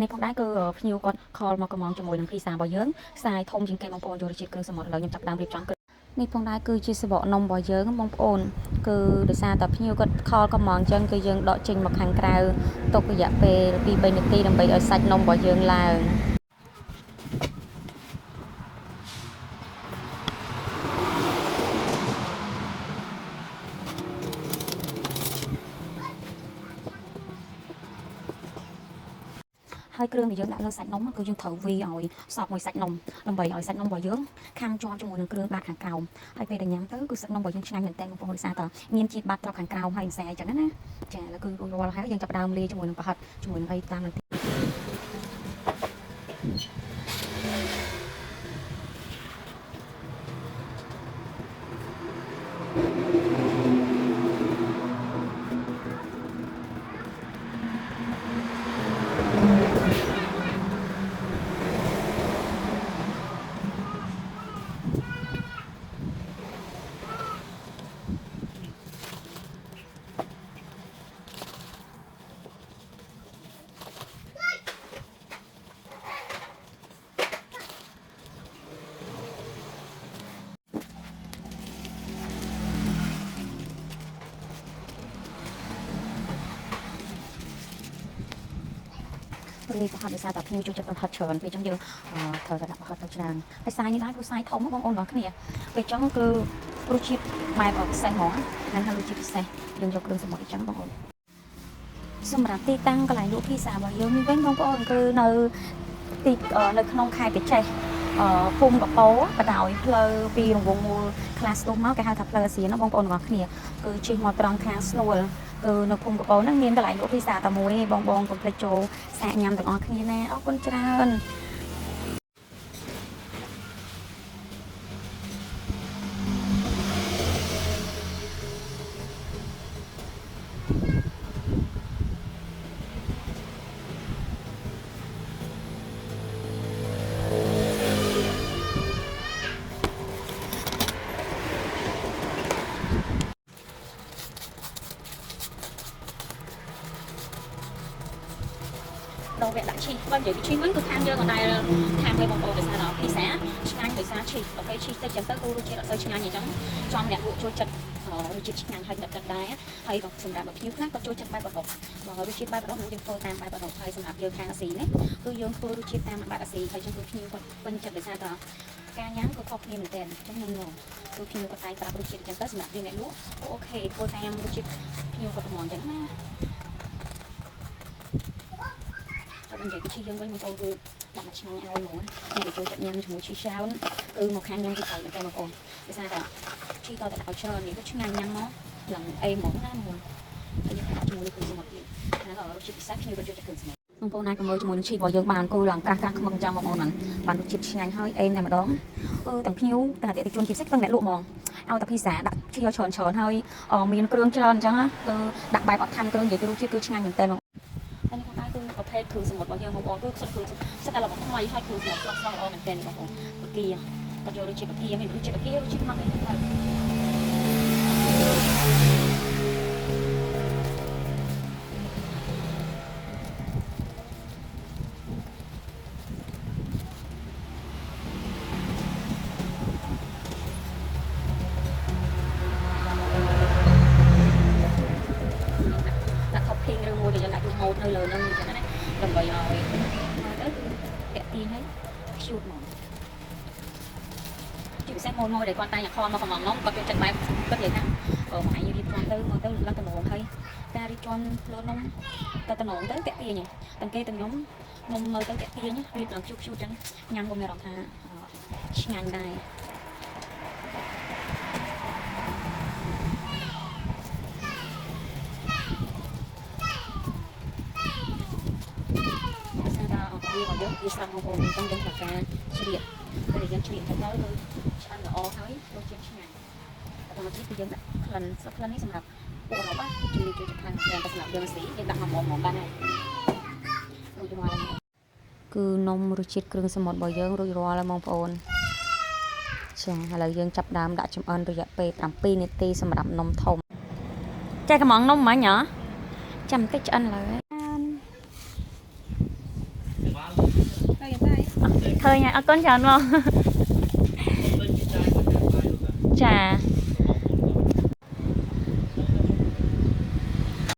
នេះផងដែរគឺភ្ញៀវគាត់ខលមកកំងជាមួយនឹងភីសារបស់យើងខ្សែធំជាងគេបងប្អូនយកជាតិគ្រឿងសមុទ្រឥឡូវខ្ញុំចាប់ដើមរៀបចំនេះផងដែរគឺជាសបកនំរបស់យើងបងប្អូនគឺដោយសារតែភ្ញៀវគាត់ខលកំងអញ្ចឹងគឺយើងដកចេញមកខាងក្រៅទុករយៈពេល2-3នាទីដើម្បីឲ្យសាច់នំរបស់យើងឡើងហើយគ្រឿងដែលយើងដាក់លើសាច់នំគឺយើងត្រូវវាឲ្យសព្វមួយសាច់នំដើម្បីឲ្យសាច់នំរបស់យើងខាំជាប់ជាមួយនឹងគ្រឿងបាតខាងក្រោមហើយពេលដែលញ៉ាំទៅគឺសាច់នំរបស់យើងឆ្ងាញ់មែនទែនបងប្អូនដោយសារតែមានជាតិបាតត្រប់ខាងក្រោមហើយផ្សេងអញ្ចឹងណាចាឥឡូវគឺរួចរាល់ហើយយើងចាប់ដើមលាយជាមួយនឹងប្រហិតជាមួយនឹងអីតាមនឹងលាយប្រហិតដោយសារតែភ្ញៀវចូលចិត្តប្រហិតច្រើនពេលអញ្ចឹងយើងត្រូវតែដាក់ប្រហិតទៅច្រើនហើយសាយនេះដែរគឺសាយធំបងប្អូនបងប្អូនគ្នាពេលអញ្ចឹងគឺរសជាតិបែបពិសេសហ្មងហ្នឹងហើយរសជាតិពិសេសយើងយកគ្រឿងសមុទ្រអញ្ចឹងបងប្អូនសម្រាប់ទីតាំងកន្លែងលក់ភីសារបស់យើងនេះវិញបងប្អូនគឺនៅនៅក្នុងខេត្តបច្ចេកភូមិកពោបដោយផ្លូវពីរង្វង់មូលខ្លះស្ទុះមកគេហៅថាផ្លូវអាសៀនណាបងប្អូនទាំងអស់គ្នាគឺជិះមកត្រង់ខាងស្នួលគឺនៅភូមិកពោហ្នឹងមានកន្លែងលក់ភីសាតែមួយទេបងកុំភ្លេចចូលសាកញ៉ាំទាំងអស់គ្នាណាអរគុណច្រើនដល់វគ្គដាក់ឈីបើនិយាយពីឈីវិញគឺខាងយើងអត់ដែលខាងទេបងប្អូនដោយសារភីសាឆ្ងាញ់ដោយសារឈីដល់ពេលឈីតិចចឹងទៅគឺរសជាតិអត់សូវឆ្ងាញ់អញ្ចឹងចំអ្នកលក់ចូលចិត្តរសជាតិឆ្ងាញ់ហើយដិតដែរហើយក៏សម្រាប់ភ្ញៀវខ្លះក៏ចូលចិត្តបែបបដុកបើរសជាតិបែបបដុកយើងធ្វើតាមបែបបដុកហើយសម្រាប់យើងខាងអាស៊ីនេះគឺយើងធ្វើរសជាតិតាមបែបអាស៊ីហើយចឹងគឺភ្ញៀវគាត់ពេញចិត្តដោយសារតែការញ៉ាំក៏ខុសគ្នាមែនទែនអញ្ចឹងខ្ញុំគឺភ្ញៀវគាត់តែប្រាប់រសជាតិអញ្ចឹងទៅសម្រាប់យើងអ្នកលក់អូខេធ្វើតាមរសជាតិភ្ញៀវគាត់ហ្មងអញ្ចឹងណានិយាយពីឈីយើងវិញបងប្អូនគឺដាក់មកឆ្ងាញ់ឲ្យហ្មងអ្នកចូលចិត្តញ៉ាំជាមួយឈីច្រើនគឺមកខាងខ្ញុំគឺត្រូវតែបងប្អូនដោយសារតែឈីតតែដាក់ឲ្យច្រើននេះគឺឆ្ងាញ់ញ៉ាំមកឡើងអីហ្មងណាហ្មងហើយយើងដាក់ជាមួយគ្រឿងសមុទ្រទៀតហ្នឹងរសជាតិពិសេសខ្ញុំក៏ចូលចិត្តគ្រឿងសមុទ្របងប្អូនអាចមើលជាមួយនឹងឈីរបស់យើងបានគូឡើងក្រាស់ខ្មឹងចាំបងប្អូនហ្នឹងបានរសជាតិឆ្ងាញ់ហើយអេមតែម្ដងទាំងភ្ញៀវទាំងអតិថិជនជាពិសេសទាំងអ្នកលក់ហ្មងឲ្យតែភីសាដាក់ឈីឲ្យច្រើនហើយមានគ្រឿងច្រើនអញ្ចឹងគឺដាក់បែបអត់ខាំគ្រឿងនិយាយពីរសជាតិគឺឆ្ងាញ់មែនតើហើយនេះផងដែរគឺប្រភេទគ្រឿងសមុទ្ររបស់យើងបងប្អូនគឺសិតគ្រឿងសិតតែរបស់ថ្មីហើយគ្រឿងសមុទ្រស្រស់ៗល្អមែនទែនបងប្អូនបកាគាត់យករសជាតិបកាមានរសជាតិបការសជាតិមកនេះទៅដាក់ topping ឬមួយដែលយើងដាក់រូបម៉ូដនៅលើហ្នឹងអញ្ចឹងណាដើម្បីឲ្យមើលទៅតាក់ទាញហើយ cute ហ្មងជាពិសេសម៉ូដដែលគាត់តែខលមកកំងនំគាត់ចូលចិត្តបែបគាត់និយាយថាមកឲ្យរៀបចំទៅមើលទៅឡើងតំណងហើយការរៀបចំលើនំទៅតំណងទៅតាក់ទាញទាំងគេទាំងខ្ញុំមើលទៅតាក់ទាញរៀបឡើង cute ចឹងញ៉ាំក៏មានអារម្មណ៍ថាឆ្ងាញ់ដែរវាស្រាប់បងប្អូនអញ្ចឹងយើងត្រូវការជ្រៀតពេលយើងជ្រៀតទៅគឺឆ្អិនល្អហើយរសជាតិឆ្ងាញ់តែមកទៀតគឺយើងដាក់ក្លិនស្លឹកក្លិននេះសម្រាប់ពួកអឺរ៉ុបជំនាញចូលចិត្តខ្លាំងតែសម្រាប់យើងអាស៊ីយើងដាក់មកបានហើយរួចរាល់គឺនំរសជាតិគ្រឿងសមុទ្ររបស់យើងរួចរាល់ហើយបងប្អូនចាឥឡូវយើងចាប់ដើមដាក់ចំអិនរយៈពេល7នាទីសម្រាប់នំធំចេះកំងនំមិញហ៎ចាំបន្តិចឆ្អិនឡើយ hơi nha con chào không ចា